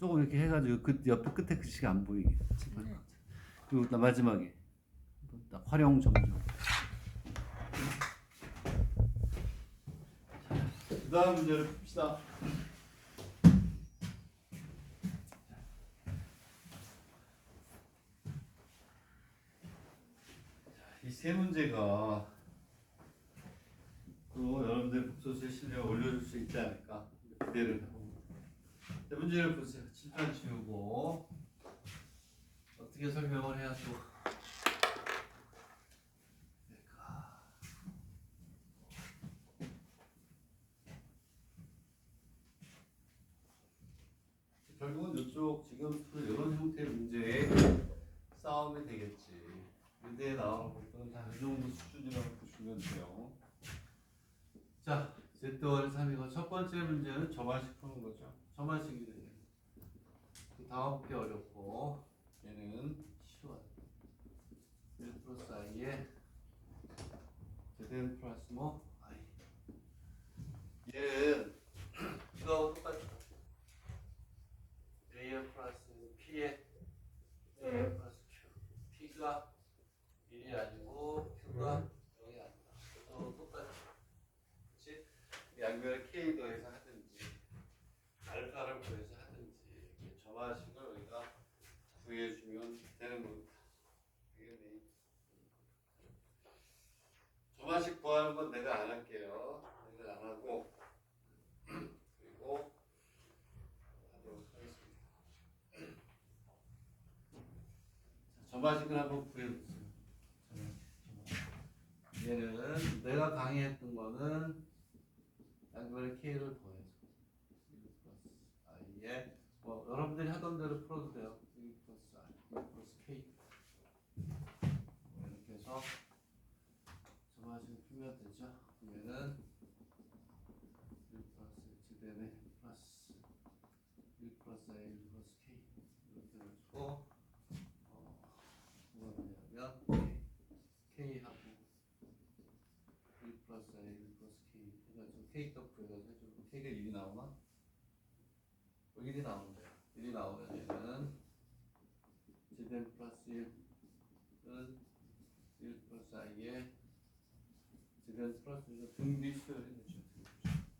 조금 이렇게 해가지고 그 옆에 끝에 글씨가 안 보이게. 그리고 나 마지막에 활용 점정. 그 다음 문제를 풉시다. 이 세 문제가 또 여러분들 복소수의 실력을 올려줄 수 있지 않을까 기대를 하고. 세 문제를 보세요. 칠판 치우고 어떻게 설명을 해야 또 될까? 결국은 이쪽 지금 이런 형태의 문제에 싸움이 되겠지. 문제에 나오는 것들은 다 이 정도 수준이라고 보시면 돼요. 자, Z1, 3이고 첫 번째 문제는 저만식 푸는 거죠. 저만식이 되네. 그 다음 게 어렵고 얘는 쉬워요. 1 플러스 i에 Zn 플러스 뭐 i. 얘는 이거하고 똑같아. A의 플러스 P에 A 플러스 Q. P가 1이 아니고 Q가 0이 아니다. 또 똑같아. 그치? 양변에 K 더해서 하든지 알파를 구해서 하든지 저만식을 우리가 구해주면 되는 겁니다. 알겠니? 저만식 구하는 건 내가 안 할게요. 내가 안 하고 그리고 하도록 하겠습니다. 저만식을 한번 구해보세요. 얘는 내가 강의했던 거는 양변에 K를 더해서 1 플러스 I에 뭐 여러분들이 하던 대로 풀어도 돼요. 1 플러스 I, 1 플러스 K 이렇게 해서 저만식을 풀면 되죠. 그러면은 1 플러스 Zden의 플러스 1 플러스 I, 1 플러스 K 이렇게 해가지고 뭐가 되냐면 K하고 1 플러스 I, 1 플러스 K 해가지고 K 값 구해가지고 해주고 K가 1이 나오나? 1이 나오는데 1이 나오면 얘는 Zn 플러스 1은 1 플러스 I에 Zn 플러스 1은 등비 수열이 되죠.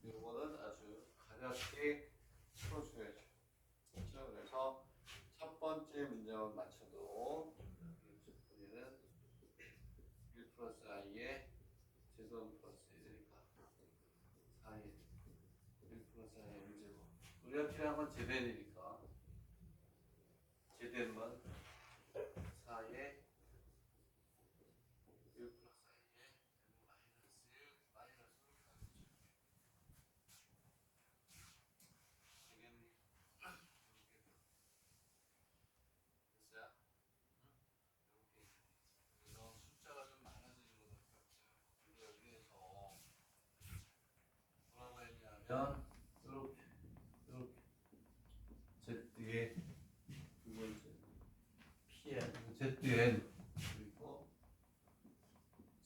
이거는 아주 가볍게 풀어줘야죠. 그렇죠? 그래서 첫 번째 문제만 맞춰도 얘는 1 플러스 I에 Zn 플러스 1이니까 4에 1 플러스 I N제곱. 우리가 필요한 건 Zn이니까 Zn만 4에 1 플러스 I에 마이너스 1 마이너스 되겠니? 됐어요? 이렇게 그래서 숫자가 좀 많아지는 것밖에 없어요. 우리가 여기에서 뭐라고 했냐면 이렇게 Z에 두 번째 Pn Zn 그리고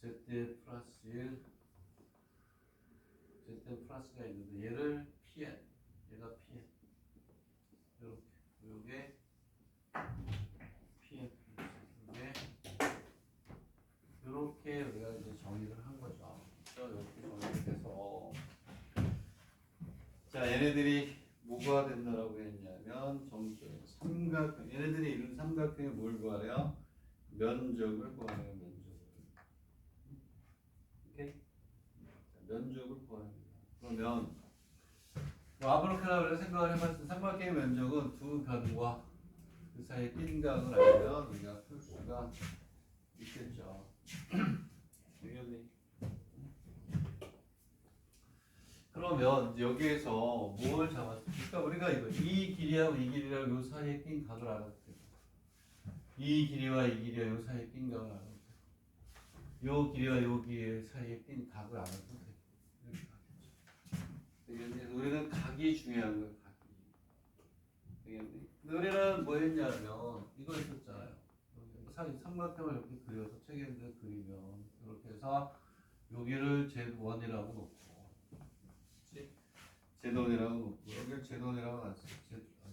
Zn 플러스 1 Zn 플러스가 있는데 얘를 Pn 얘가 Pn 이렇게 요게 Pn 이게 이렇게 우리가 이제 정의를 한 거죠. 이렇게 정의가 돼서 자 얘네들이 뭐가 된다라고 했냐면 점점 삼각형 얘네들이 이룬 삼각형의 뭘 구하래요? 면적을 구하래요. 면적을. 오케이? 면적을 구합니다. 그러면 뭐 아무렇게나 우리가 생각을 해봤을 때 삼각형의 면적은 두 변과 그 사이에 낀 각을 알면 우리가 풀 수가 있겠죠. 되겠니? 그러면 이제 여기에서 뭘 잡았을까? 우리가 이거 이 길이하고 이 길이랑 요 사이에 낀 각을 알아도 되고 이 길이와 이 길이와 요 사이에 낀 각을 알아도 되고 요 길이와 요 길이 사이에 낀 각을 알아도 되고 이렇게 가겠죠. 되겠니? 우리는 각이 중요한 거예요. 각이. 되겠니? 우리는 뭐 했냐면 이거 했었잖아요. 삼각형을 이렇게 그려서 책에서 그리면 이렇게 해서 여기를 Z1이라고 놓고 Z1이라고 놓고 여기를 Z1이라고 놨어요.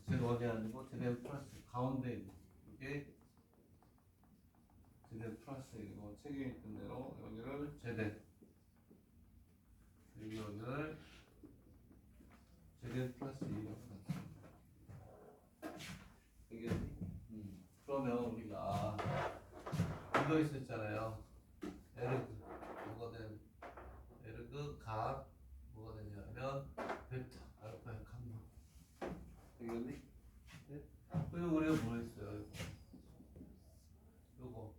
Z1이 아니고 ZN 플러스 가운데 있는 이게 ZN 플러스 이거 책에 있던 대로 여기를 ZN 그리고 여기를 ZN 플러스 2라고 나타냅니다. 이게 그러면 우리가 이거 있었잖아요. 에르그 뭐가 된 에르그 각 뭐가 되냐면 베타 알파의 감마 되겠니? 네? 그리고 우리가 뭐 했어요? 요거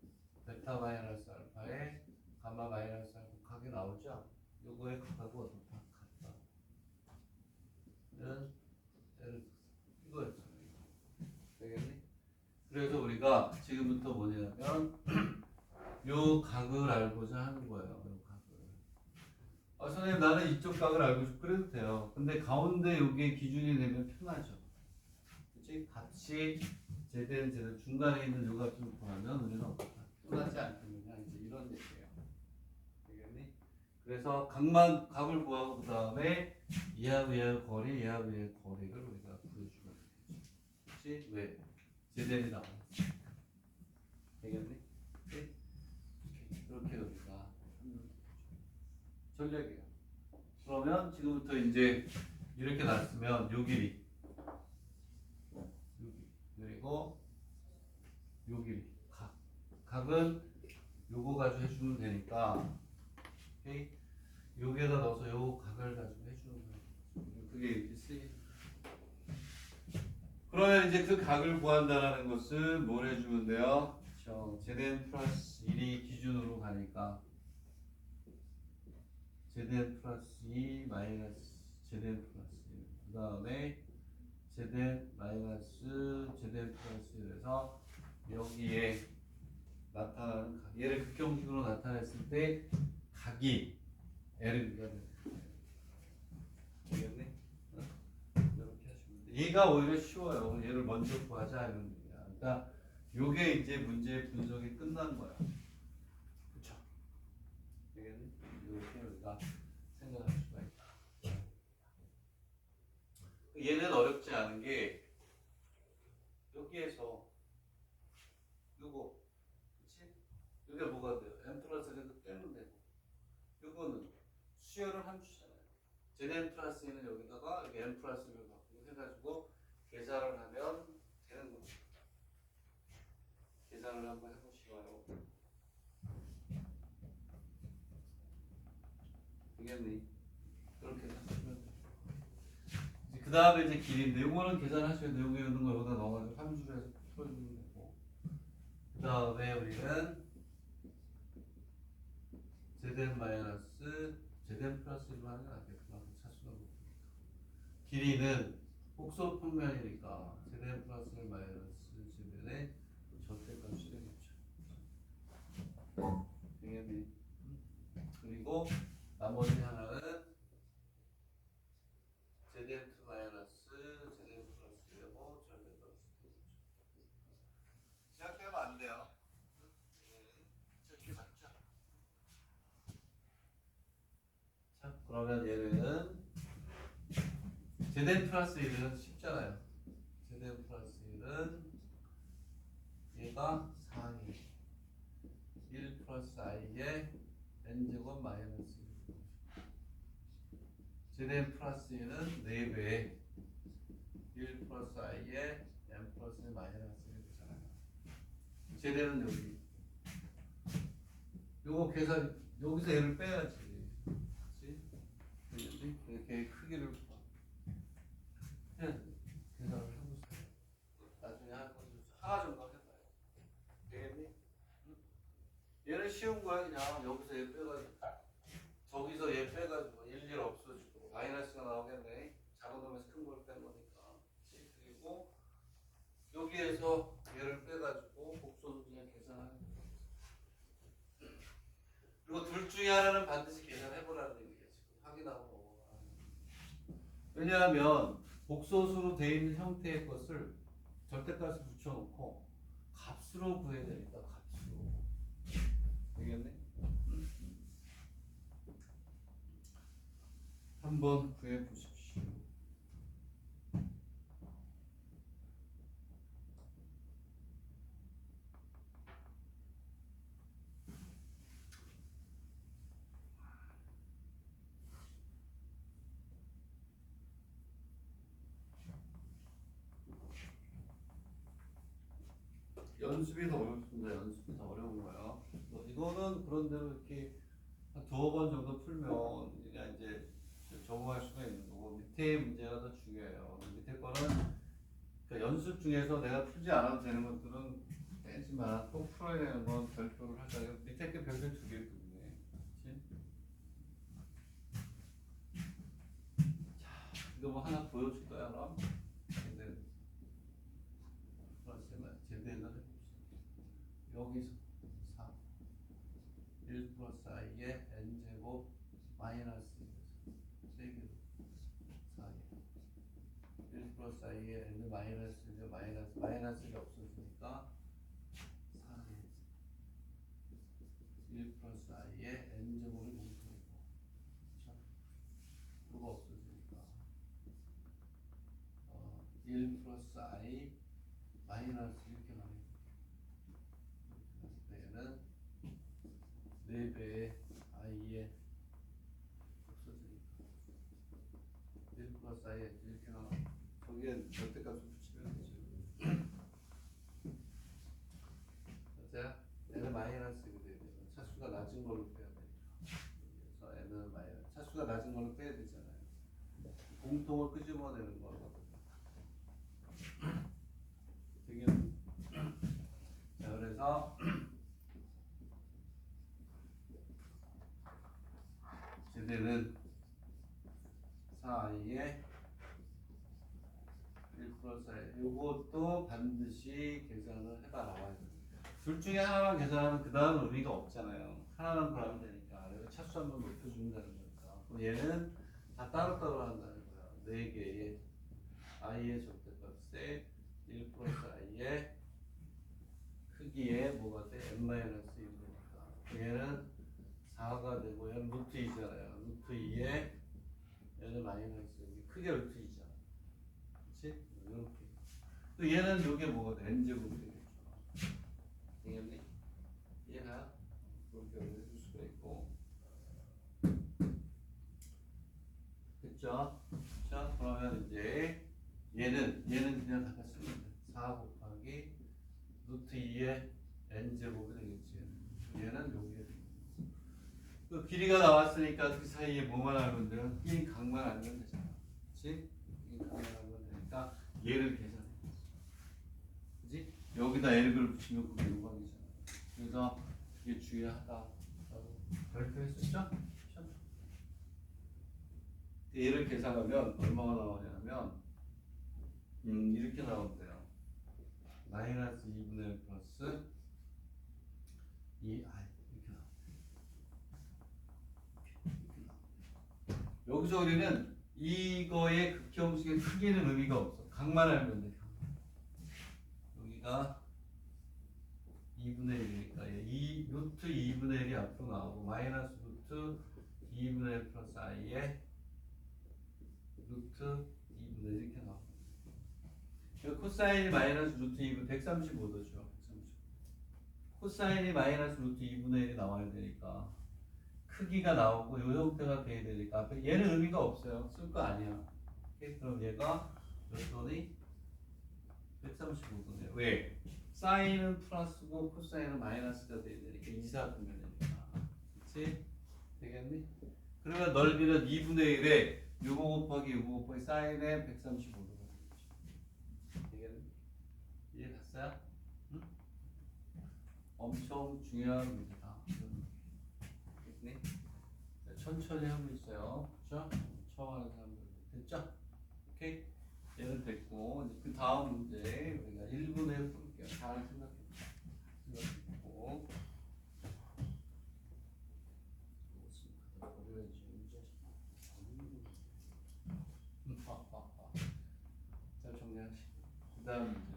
베타 마이너스 알파에 감마 마이너스 알파 각이 나오죠? 요거의 각하고 어떻다 같다. 는 에르그 이거였죠. 되겠니? 그래서 우리가 지금부터 뭐냐면 요 각을 알고자 하는 거예요. 요 각을. 선생님 나는 이쪽 각을 알고 싶고 그래도 돼요. 근데 가운데 요게 기준이 되면 편하죠. 그치? 같이 제대로 중간에 있는 요 값을 구하면 우리는 어떻다? 편하지 않겠느냐 이제 이런 얘기예요. 되겠니? 그래서 각만 각을 구하고 그 다음에 이하고 이하의 거리, 이하고 이하의 거리를 우리가 구해주면 되겠죠. 그치? 왜? 제대로 나와. 되겠니? 네? 이렇게 우리가 전략이에요. 그러면 지금부터 이제 이렇게 났으면 요 길이 그리고 요 길이 각은 요거 가지고 해주면 되니까 오케이? 여기에다 넣어서 요 각을 가지고 해주는 거예요. 그게 이렇게 쓰이죠. 그러면 이제 그 각을 구한다라는 것은 뭘 해주면 돼요? ZN 플러스 1이 기준으로 가니까 ZN 플러스 2 마이너스 ZN 플러스 1. 그 다음에 ZN 마이너스 ZN 플러스 1에서 여기에 나타나는 각. 얘를 극형식으로 나타냈을 때 각이 L가 되겠네? 이렇게 하시면 돼. 얘가 오히려 쉬워요. 얘를 먼저 구하자 이런 얘기야. 그러니까 요게 이제 문제 분석이 끝난 거야. 그쵸? 되겠네? 이렇게 우리가 생각할 수가 있다. 얘는 어렵지 않은 게 여기에서 요거 그치? 이게 뭐가 돼요? n 플러스를 빼면 되고 요거는 수열을 한 주잖아요. ZN 플러스 1은 여기다가 여기 n 플러스 1을 바꾸고 해가지고 계산을 하면 되는 거죠. 계산을 한번 해보시고요. 되겠니? 그렇게 하시면 돼요. 그 다음에 이제 길인데 요거는 계산하셔야 돼요. 여기 있는 거 여기다 넣어가지고 함수로 해서 풀어주면 되고 그 다음에 우리는 ZN 마이너스 ZN 플러스 1로 하는 게 낫겠구나. 차수가 높으니까. 길이는 복소 평면이니까 ZN 플러스 1 마이너스 ZN의 절대값이 되겠죠. 되겠니? 그리고 나머지 하나는 ZN2 마이너스 ZN 플러스 1하고 절대값이 되겠죠. 생각하면 안 돼요. 이렇게 맞죠? 자, 그러면 얘는 ZN 플러스 1은 쉽잖아요. ZN 플러스 1은 얘가 4이 1 플러스 i의 n제곱 마이너스 1. ZN 플러스 1은 4배의 1 플러스 i의 n 플러스 마이너스 1 되잖아요. ZN은 여기. 요거 계산, 여기서 얘를 빼야지. 그치? 이렇게 크기를 해야 돼. 계산을 해보세요. 나중에 하나 정도 해봐요. 되겠니? 얘는 쉬운 거야. 그냥 여기서 얘 빼가지고 저기서 얘 빼가지고 일일 없어지고 마이너스가 나오겠네. 작은 놈에서 큰 걸 뺀 거니까. 그리고 여기에서 얘를 빼가지고 복소도 그냥 계산하는 거야. 그리고 둘 중에 하나는 반드시 계산해보라는 얘기야. 지금 확인하고 넘어가. 왜냐하면 복소수로 되어 있는 형태의 것을 절대값을 붙여놓고 값으로 구해야 되니까 값으로. 되겠네? 한번 구해 보십시오. 연습이 더 어렵습니다. 연습이 더 어려운 거야. 이거는 그런 대로 이렇게 한 두어 번 정도 풀면 그냥 이제 적응할 수가 있는 거고 밑에 문제가 더 중요해요. 밑에 거는 그러니까 연습 중에서 내가 풀지 않아도 되는 것들은 빼지 마. 꼭 풀어야 되는 건 별표를 하자. 밑에 게 별표 두 개 때문에. 그렇지? 자, 이거 뭐 하나 보여줄 거야 그럼? 제대로 해봅시다. 여기서 4 1 플러스 i의 n제곱 마이너스 3개로 4개 1 플러스 i의 n 마이너스 마이너스가 없어지니까 4개 1 플러스 i의 n제곱이 공통이고 그렇죠? 그거 없어지니까 1 플러스 i 마이너스 이렇게 나와요. 얘는 4배의 i의 없어지니까 1 플러스 i 이렇게 나와. 거기에 절대값을 붙이면 되죠. 자, n은 마이너스가 돼야 돼요. 차수가 낮은 걸로 빼야 되니까. 그래서 n은 마이너스. 차수가 낮은 걸로 빼야 되잖아요. 공통을 끄집어내는 거거든요. 되게 자, 그래서 제대는 4i의 1 플러스 i 요것도 반드시 계산을 해봐 나와야 됩니다. 둘 중에 하나만 계산하면 그 다음 의미가 없잖아요. 하나만 구하면 되니까. 그래서 차수 한번 높여준다는 거니까. 그럼 얘는 다 따로따로 한다는 거야. 4개의 i의 절대값에 1 플러스 i의 크기에 뭐가 돼? n-1이니까. 얘는 4가 되고 얘는 루트 2잖아요. 루트 2에 얘는 마이너스 크게 루트 2잖아. 그렇지? 이렇게. 또 얘는 요게 뭐가 돼? n제곱이 되겠죠. 되겠니? 이해가? 그렇게 해줄 수가 있고. 됐죠? 자, 그러면 이제 얘는 그냥 갖다 쓰면 돼. 4 곱하기 루트 2의 n제곱이 되겠지. 얘는 여기에 그 길이가 나왔으니까 그 사이에 뭐만 알면 돼요? 이 각만 알면 되잖아. 그치? 이 각만 알면 되니까 얘를 계산해. 그치? 여기다 n을 붙이면 그게 요각이잖아. 그래서 이게 중요하다. 별표했었죠? 얘를 계산하면 얼마가 나오냐면 이렇게 나온대요. 마이너스 2분의 1 플러스 2i 이렇게 나옵니다. 여기서 우리는 이거의 극형식의 크기는 의미가 없어. 각만 알면 돼. 여기가 2분의 1이니까 2 루트 2분의 1이 앞으로 나오고 마이너스 루트 2분의 1 플러스 i에 루트 2분의 1 이렇게 나옵니다. 코사인이 마이너스 루트 2분 135도죠. 135. 코사인이 마이너스 루트 2분의 1이 나와야 되니까 크기가 나오고 요 형태가 돼야 되니까 앞에 얘는 의미가 없어요. 쓸 거 아니야. 오케이? 그럼 얘가 몇 도니? 135도네요. 왜? 사인은 플러스고 코사인은 마이너스가 돼야 되니까 이사분면이니까. 그치? 되겠니? 그러면 넓이는 2분의 1에 요거 곱하기 요거 곱하기 사인에 135도가 되겠죠. 되겠니? 이해됐어요? 응? 엄청 중요한 문제다. 됐니? 천천히 하고 있어요. 그렇죠? 처음 하는 사람들 됐죠? 오케이? 얘는 됐고 이제 그 다음 문제 우리가 1분에 볼게요. 잘 생각해보고 버려야지 문제. 잘 정리하시고 그 다음 문제로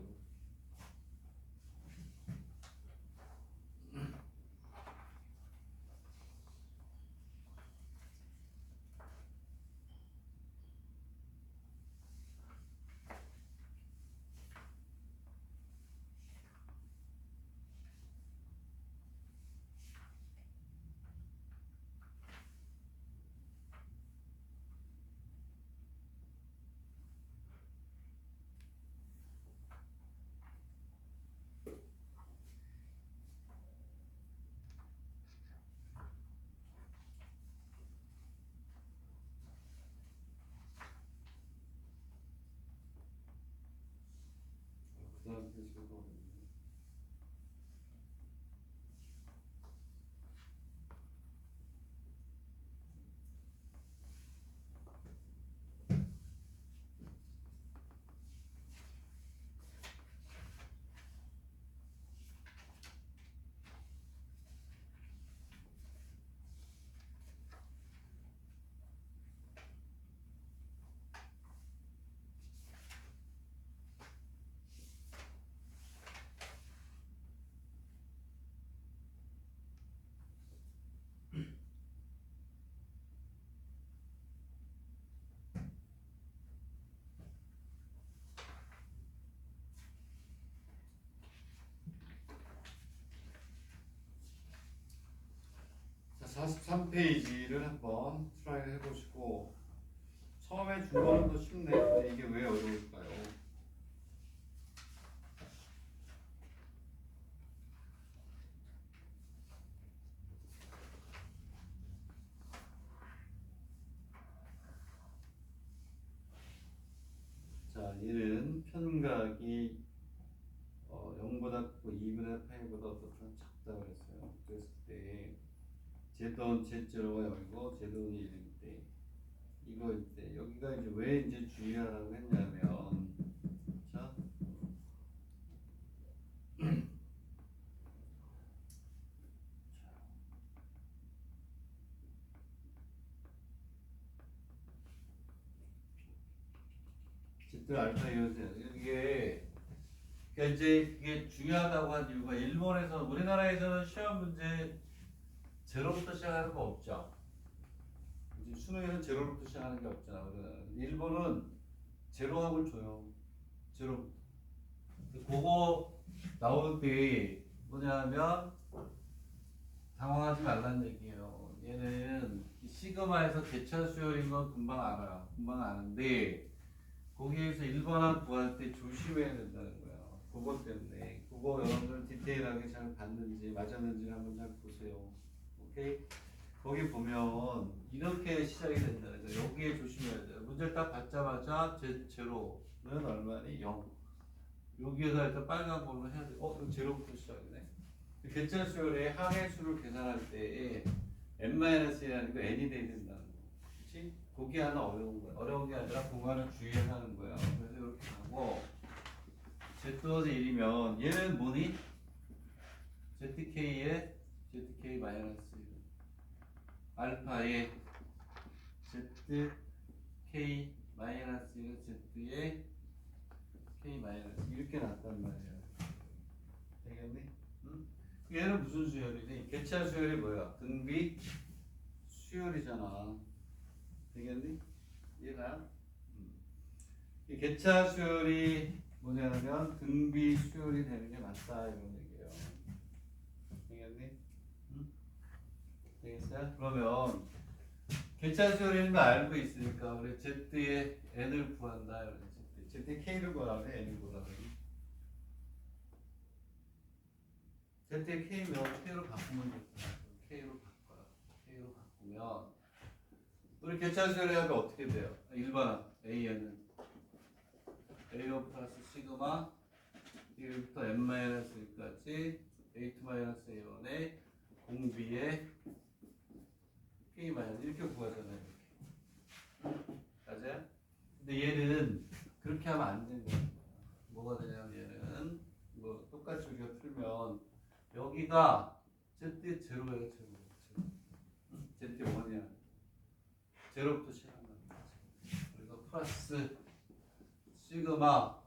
식으로. 자, 43페이지를 한번 트라이를 해보시고 처음에 준 거는 더 쉽네. 근데 이게 왜 어려울까요? 자, 얘는 편각이 0보다 크고 2분의 파이보다 어떻든 작다고 그랬어요. 그랬을 때 제돈 Z0가 0이고 제돈이 1일 때 이거일 때 여기가 이제 왜 이제 주의하라고 했냐면 자 Z 알파 이어서 이게 그러니까 이제 그게 중요하다고 한 이유가 일본에서 우리나라에서는 시험 문제 제로부터 시작하는 거 없죠. 이제 수능에는 제로부터 시작하는 게 없잖아. 우리나라는. 일본은 제로학을 줘요. 제로부터. 그거 나올 때 뭐냐면 당황하지 말라는 얘기예요. 얘는 시그마에서 개차 수열인 건 금방 알아요. 금방 아는데 거기에서 일반항 구할 때 조심해야 된다는 거야. 그것 때문에 그거 여러분들 디테일하게 잘 봤는지 맞았는지 한번 잘 보세요. 오케이? 거기 보면 이렇게 시작이 된다는 거예요. 여기에 조심해야 돼요. 문제를 딱 받자마자 제로는 얼마니? 0. 여기에다 일단 빨간 걸로 해야 돼. 이거 제로부터 시작이네. 개차 수열의 항의 수를 계산할 때 n-1이라는 거 n이 돼야 된다는 거. 그렇지? 그게 하나 어려운 거야. 어려운 게 아니라 그거는 주의하는 거야. 그래서 이렇게 하고 z-1이면 얘는 뭐니? zk의 zk 마이너스 알파의 zk 마이너스 z의 k 마이너스 이렇게 났단 말이야. 되겠니? 응? 얘는 무슨 수열이니? 개차 수열이 뭐야? 등비 수열이잖아. 되겠니? 얘가 이 개차 수열이 뭐냐면 등비 수열이 되는 게 맞다 이런 얘기예요. 되겠니? 응? 되겠어요? 그러면 개차 수열인 거 알고 있으니까 우리 z의 n을 구한다 이런 z의 k를 구하라고 n을 구하라고 z의 k면 k로 바꾸면 됐다. k로 바꿔요. k로 바꾸면 우리 개차 수열이 하면 어떻게 돼요? 일반항 AN은 A1 플러스 시그마 1부터 n-1까지 A2-A1의 공비의 K- 이렇게 구하잖아요. 이렇게. 맞아요? 근데 얘는 그렇게 하면 안 되는 거야. 뭐가 되냐면 얘는 뭐 똑같이 우리가 풀면 여기가 Z 제로예요. 제로. Z 1이야. 제로부터 시작한다는 거지. 그래서 플러스 시그마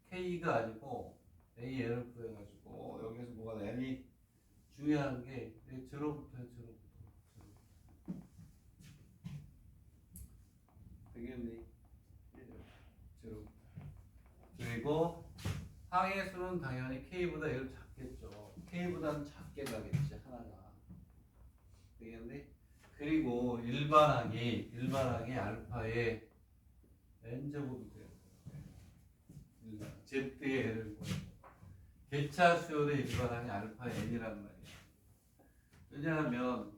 K가 아니고 AN을 구해가지고 여기서 뭐가 n이 중요한 게 제로부터요. 제로부터. 되겠니? 제로. 그리고 항의 수는 당연히 K보다 얘를 작겠죠. K보다는 작게 가겠지 하나가. 되겠니? 그리고 일반항이 알파의 n제곱이 돼요. Z의 n을 구해요. 개차 수열의 일반항이 알파의 n이란 말이에요. 왜냐하면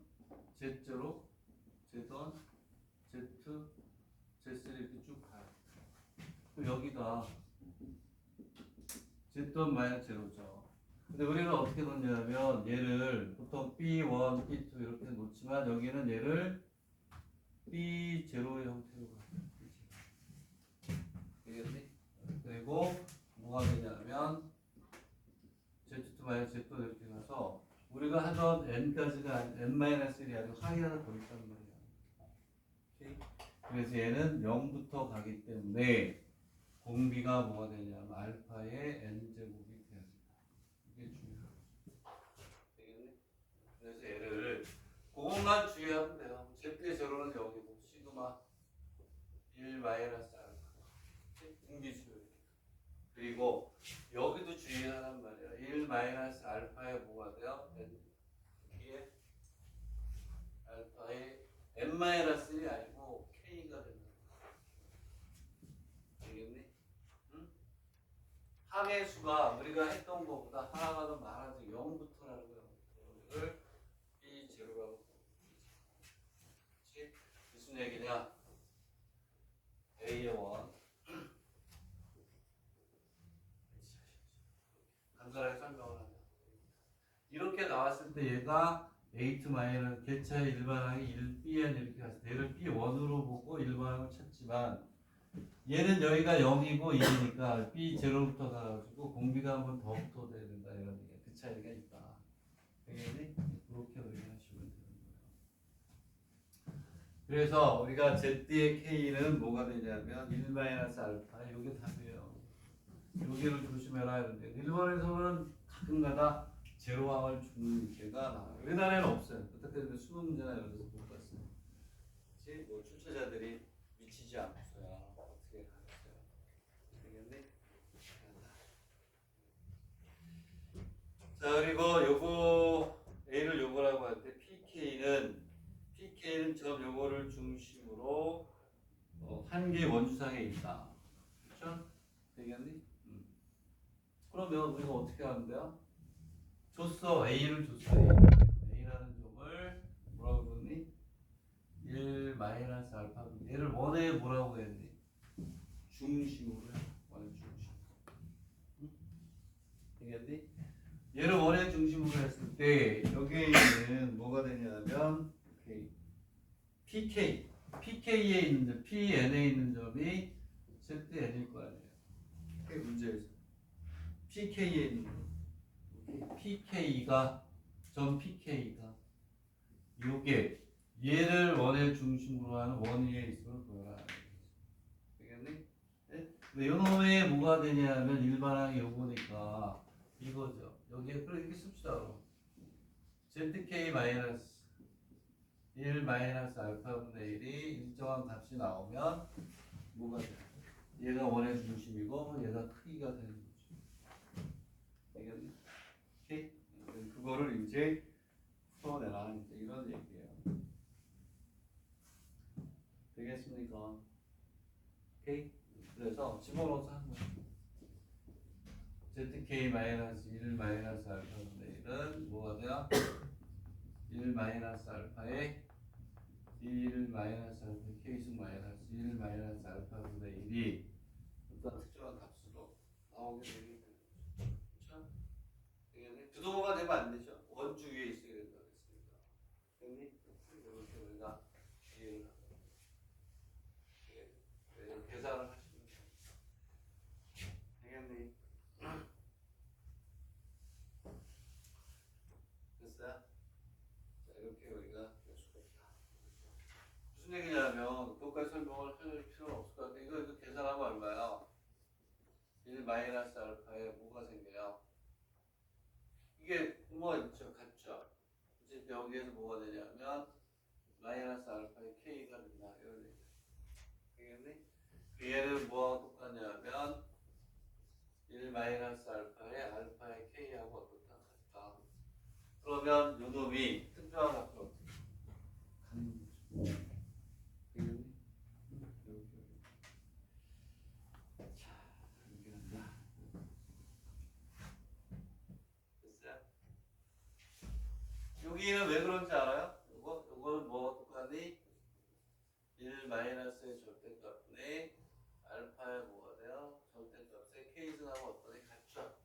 Z0, Z1, Z2, Z3 이렇게 쭉 가요. 그럼 여기가 Z1 마이너스 제로죠. 근데 우리는 어떻게 놓냐면 얘를 보통 B1, B2 이렇게 놓지만 여기는 얘를 B0의 형태로 가요. 되겠니? 그리고 뭐가 되냐면 Z2 마이너스 Z2 이렇게 가서 우리가 하던 n까지가 n-1이 아니고 하위 하나 더 있단 말이야. 오케이? 그래서 얘는 0부터 가기 때문에 공비가 뭐가 되냐면 알파의 n제곱이 돼야 된다. 이게 중요해요. 되겠니? 그래서 얘를 그것만 주의하면 돼요. Z의 제로는 여기고 시그마 1 마이너스 알파 공비수요. 그리고 여기도 주의하란 말이야. 1 마이너스 알파의 뭐가 돼요? 여기에 알파의 n 마이너스 1이 아니고 k가 된다. 알겠니? 응? 항의 수가 우리가 했던 것보다 하나가 더 많아서 0부터라는 거야. 이걸 B0라고. 그치? 무슨 얘기냐? A의 원. 간단하게 설명을 하자. 이렇게 나왔을 때 얘가 A2 마이너스 개차의 일반항이 1Bn 이렇게 갔을 때 얘를 B1으로 보고 일반항을 찾지만 얘는 여기가 0이고 1이니까 B0부터 가가지고 공비가 한 번 더 붙어야 된다 이런 얘기야. 그 차이가 있다. 되겠니? 그렇게 의미하시면 되는 거예요. 그래서 우리가 Z의 K는 뭐가 되냐면 1-알파 이게 답이에요. 여기를 조심해라 이런데 일본에서는 가끔가다 제로항을 주는 문제가 나와요. 우리나라에는 없어요. 그때까지는 수능 문제나 이런 데서 못 봤어요. 그치? 뭐 출제자들이 미치지 않고서야 어떻게 하겠어요. 되겠니? 자 그리고 요거 A를 요거라고 할 때 PK는 점 요거를 중심으로 한 개의 원주상에 있다. 그렇죠? 되겠니? 그러면 우리가 어떻게 하면 돼요? 줬어. A를 줬어. A라는 점을 뭐라고 줬니? 1 마이너스 알파. 얘를 원에 뭐라고 했니? 중심으로 해. 원의 중심. 응? 되겠니? 얘를 원의 중심으로 했을 때 여기에 있는 뭐가 되냐면 PK에 있는 점, PN에 있는 점이 ZN일 거 아니에요. 그게 문제에서. PK에 있는 점. PK가 요게 얘를 원의 중심으로 하는 원 위에 있음을 보여라. 되겠니? 네? 근데 요놈의 뭐가 되냐면 일반항이 요거니까 이거죠. 여기에 그럼 이렇게 씁시다. ZK 마이너스 1 마이너스 알파분의 1이 일정한 값이 나오면 뭐가 돼? 얘가 원의 중심이고 얘가 크기가 되는 거죠. 되겠니? 오케이? 그거를 이제 풀어내라는 이런 얘기예요. 되겠습니까? 오케이? 그래서 집어넣어서 한 거예요. ZK 마이너스 1 마이너스 알파분의 1은 뭐가 돼요? 1 마이너스 알파에 1 마이너스 알파 K승 마이너스 1 마이너스 알파분의 1이 어떤 특정한 값으로 나오게 되게 되는 거죠. 그렇죠? 되겠네? 부동호가 되면 안 되죠. 원주 위에 있어야 된다고 했으니까. 되겠니? 이렇게 우리가 이해를 하고 계산을 하시면 돼요. 되겠니? 됐어요? 자, 이렇게 우리가 될 수가 있다. 무슨 얘기냐면 그것까지 설명을 할 필요는 없을 것 같아요. 이거 계산하면 얼마야? 1 마이너스 알파에 뭐가 생겨요? 이게 뭐가 있죠? 같죠? 이제 여기에서 뭐가 되냐면 마이너스 알파에 k가 된다. 이런 얘기. 되겠니? 얘는 뭐하고 똑같냐면 1 마이너스 알파에 k하고 어떻다 같다. 그러면 요놈이 특정한 값을 어떻게 갖는 거죠? 되겠니? 자, 이렇게 한다. 됐어요? 여기는 왜 그런지 알아요? 요거는 뭐가 똑같니? 1 마이너스의 절대값분의 알파의 뭐가 돼요? 절대값의 k승하고 어떠니? 같죠?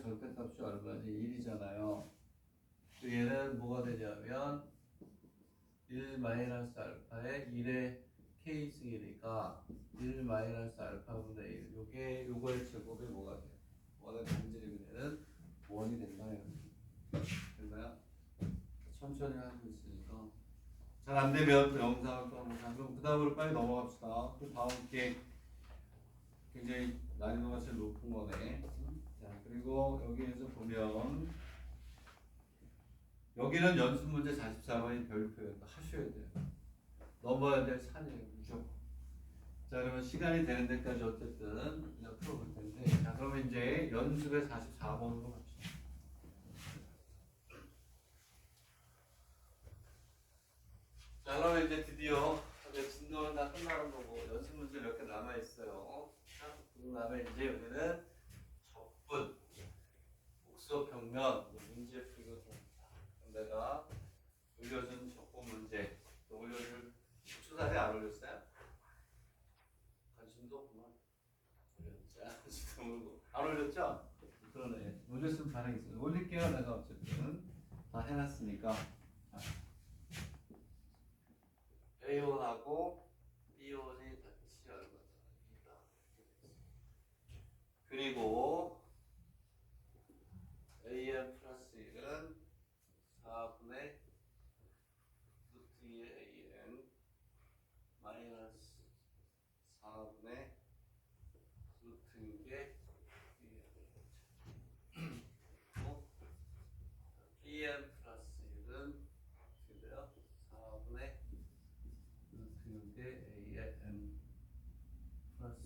절대값이 얼마지? 1이잖아요. 얘는 뭐가 되냐면 1 마이너스 알파에 1의 k승이니까 1 마이너스 알파분의 1. 요거의 제곱이 뭐가 돼요? 원의 반지름이는 원이 된다요. 됐나요? 천천히 하고 있으니까 잘 안 되면 또 영상을 또 한번 자, 그럼 그 다음으로 빨리 넘어갑시다. 그 다음 게 굉장히 난이도가 제일 높은 거네. 자, 그리고 여기에서 보면 여기는 연습 문제 44번이 별표예요. 하셔야 돼요. 넘어야 될 산이에요. 무조건. 자, 그러면 시간이 되는 데까지 어쨌든 그냥 풀어볼 텐데, 자, 그러면 이제 연습의 44번으로 갑시다. 자, 그러면 이제 드디어 진도는 다 끝나는 거고 연습 문제 몇 개 남아 있어요. 자, 그다음에 이제 여기는 적분, 복수 평면 문제 풀이가 됩니다. 그럼 내가 올려준 적분 문제, 또 올려줄 추사에 안 올렸어요? 관심도 없구만. 올렸지? 안 올렸죠? 그러네. 올렸으면 반응이 있어요. 올릴게요. 내가 어쨌든 다 해놨으니까. A1하고 B1이 같이 얼마다? 그리고 AN 플러스 1은 4분의 루트 2의 AN 마이너스 4분의 루트 6의 BN 플러스 1은 어떻게 돼요? 4분의 루트 6의 AN 플러스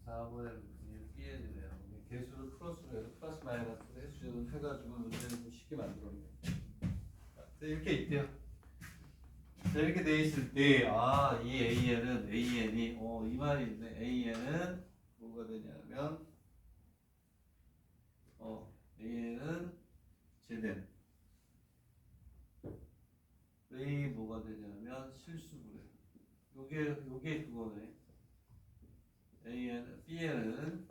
4분의 루트 6 BN이네요. 개수를 플러스로 해서 플러스 마이너스로 해수를 해가지고 문제를 좀 쉽게 만들었네요. 이렇게 있대요. 자, 이렇게 돼 있을 때, 이 AN은, AN이, 이 말이 있네. AN은 뭐가 되냐면, AN은 제된. A 뭐가 되냐면, 실수분해. 요게 그거네. AN, BN은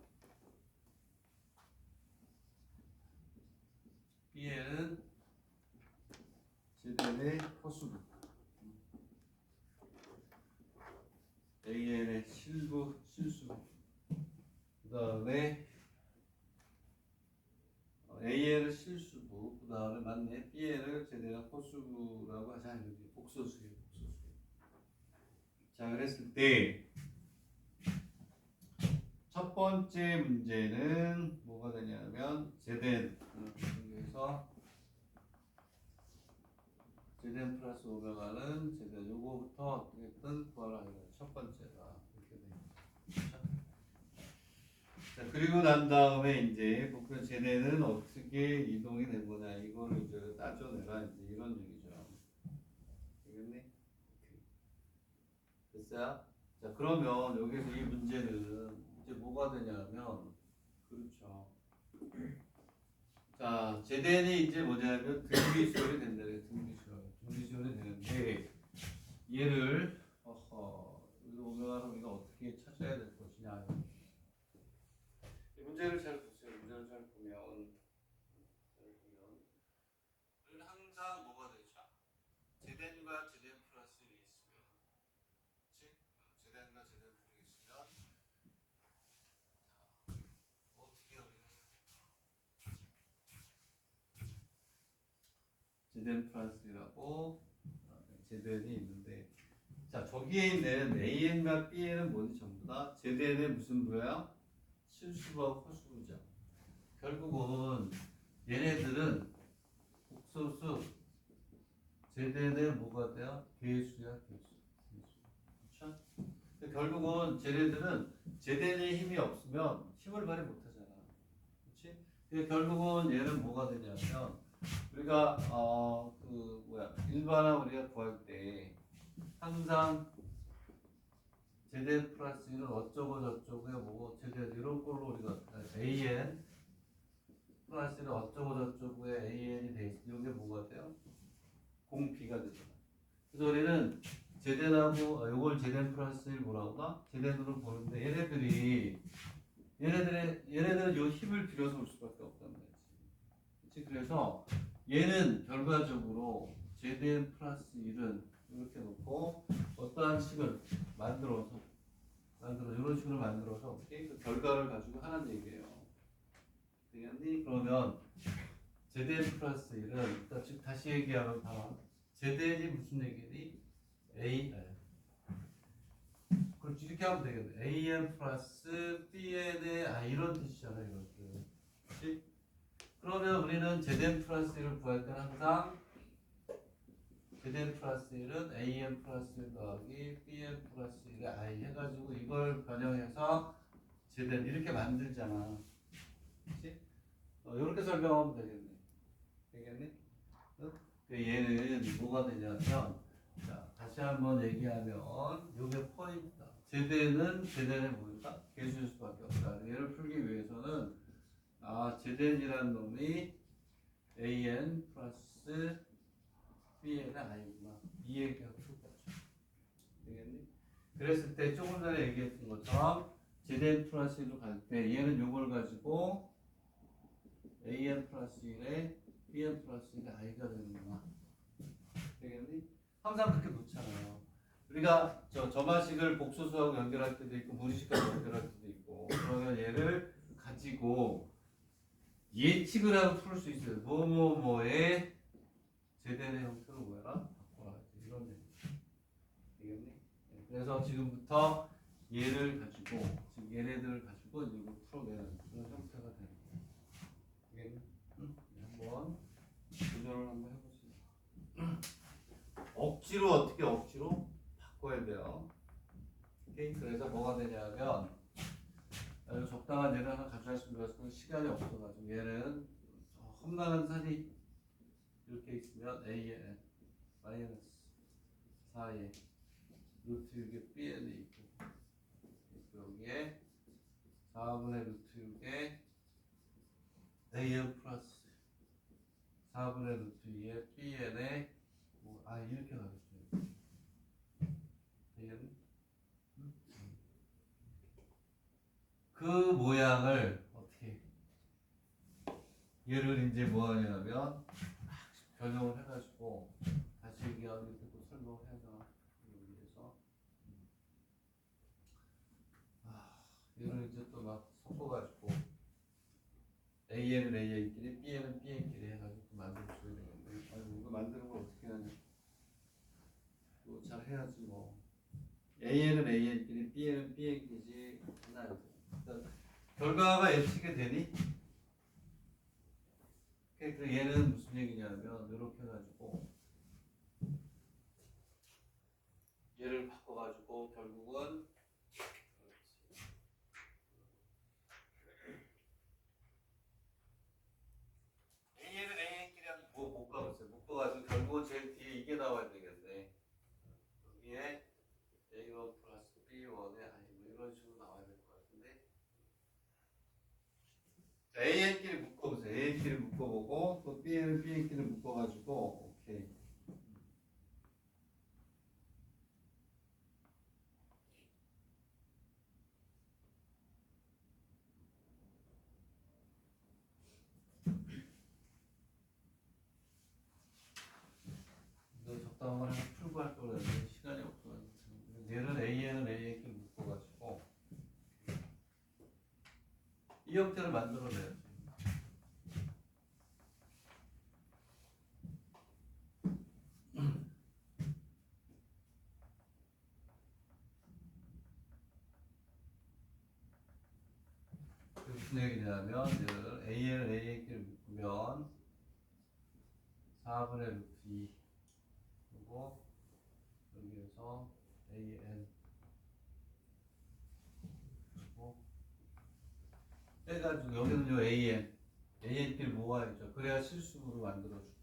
제된의 허수분. AN의 실수. 그 다음에 AN을 실수부. 그 다음에 맞네. BN을 제대로 허수부라고 하자. 복소수예요. 자, 그랬을 때 첫 번째 문제는 뭐가 되냐면 제된. 여기서 제된 플러스 오메가는 제된. 요거부터 어떻게든 구하라. 첫 번째다. 이렇게 됩니다. 자, 그리고 난 다음에 이제 목표 제네는 어떻게 이동이 된 거냐 이거를 이제 따져내라 이제 이런 얘기죠. 되겠니? 됐어요? 자, 그러면 여기서 이 문제는 이제 뭐가 되냐면 그렇죠. 자, 제덴이 이제 뭐냐면 등비수열이 된다네. 등비수열이 되는데 얘를 여기 오메가를 우리가 어떻게 찾아야 될 것이냐. 문제를 잘 보세요. 문제를 잘 보면 우리는 항상 뭐가 되죠? 제덴과 제덴 플러스 1이 있으면, 그렇지? 제덴과 제덴 플러스 1이 있으면 어떻게 우리는 제덴 플러스 1하고 제덴이 있는데, 자, 저기에 있는 AN과 BN은 뭐지? 전부 다 제덴의 무슨 부야? 실수와 허수부죠. 결국은 얘네들은 복소수, 제덴의 뭐가 돼요? 개수야, 개수. 그렇죠? 결국은 쟤네들은 제덴의 힘이 없으면 힘을 발휘 못하잖아. 그렇지? 결국은 얘는 뭐가 되냐면 우리가 일반화 우리가 구할 때 항상 제덴 플러스 1은 어쩌고 저쩌고에 뭐고 제덴 이런 걸로 우리가 AN 플러스 1은 어쩌고 저쩌고에 AN이 돼 있어. 이게 뭐가 돼요? 공비가 되잖아. 그래서 우리는 제덴하고 이걸 제덴 플러스 1 뭐라고 나? 제덴으로 보는데 얘네들이 얘네들은 요 힘을 빌려서 올 수밖에 없단 말이지. 그치? 그래서 얘는 결과적으로 ZN 플러스 1은 이렇게 놓고 어떠한 식을 만들어서 이런 식으로 만들어서 그 결과를 가지고 하는 얘기예요. 되겠니? 그러면 ZN 플러스 1은 즉 다시 얘기하면 봐봐. ZN이 무슨 얘기니? 그렇지 이렇게 하면 되겠네. AN 플러스 BN의 이런 뜻이잖아 이런 뜻. 그렇지? 그러면 우리는 ZN 플러스 1을 구할 때는 항상 ZN 플러스 1은 AN 플러스 1 더하기 BN 플러스 1의 I 해가지고 이걸 변형해서 ZN 이렇게 만들잖아. 그렇지? 이렇게 설명하면 되겠네. 되겠니? 얘는 뭐가 되냐면 자, 다시 한번 얘기하면 요게 포인트다. 제대는 뭘까? 개수일 수밖에 없다. 얘를 풀기 위해서는 제대이라는 놈이 AN 플러스 Bn의 I구나. 이 얘기하고 풀 거죠. 되겠니? 그랬을 때 조금 전에 얘기했던 것처럼 제대 플러스 1로 갈 때 얘는 요걸 가지고 AN 플러스 1에 BN 플러스 1의 I가 되는구나. 되겠니? 항상 그렇게 놓잖아요. 우리가 점화식을 복소수하고 연결할 때도 있고 무리식하고 연결할 때도 있고 그러면 얘를 가지고 예측을 하고 풀 수 있어요. 뭐뭐뭐의 제대의 형태로 뭐라 바꿔라. 이런 얘기. 되겠니? 그래서 지금부터 얘를 가지고 지금 얘네들을 가지고 이걸 풀어내는 그런 형태가 되는 거예요. 되겠니? 응? 한번 도전을 한번 해보세요. 억지로 바꿔야 돼요. 오케이? 그래서 뭐가 되냐면 적당한 얘를 하나 가져왔으면 좋겠고 시간이 없어가지고 얘는 험난한 산이 이렇게 있으면 A에 마이너스 4에 루트 6에 Bn이 있고 여기에 4분의 루트 6에 AN 플러스 4분의 루트 2에 Bn에 이렇게 가겠어요. 되겠니? 그 모양을 어떻게 얘를 이제 뭐 하냐면 변형을 해가지고 다시 얘기하면 또 설명을 해서 위해서 얘를 이제 또 막 섞어가지고 AN은 AN끼리 BN은 BN끼리 해가지고 만들어줘야 되겠네. 이거 만드는 걸 어떻게 하냐? 이거 잘 해야지 뭐. AN은 AN끼리 BN은 BN끼리 하나. 결과가 예측이 되니? 그래서 얘는 무슨 얘기냐면 이렇게 해가지고 얘를 바꿔가지고 결국은 AN은 AN끼리 못 가봤어요. 못 가가지고 결국은 제일 뒤에 이게 나와야 되겠네. 여기에 A1 플러스 B1의 이런 식으로 나와야 될 것 같은데 AN끼리 묶어보세요. AN끼리 묶어보고 또 B는 BN끼리 묶어가지고 오케이. 이거 적당한 걸 하나 풀고 할 거라서 시간이 없어가지고 얘는 AN은 AN끼리 묶어가지고 이 형태를 만들어내야지. 무슨 얘기냐면 얘를 AN을 AN끼리 묶으면 4분의 루트 2 그리고 여기에서 AN 그리고 해가지고 여기는 요 AN끼리 모아야죠. 그래야 실수로 만들어주고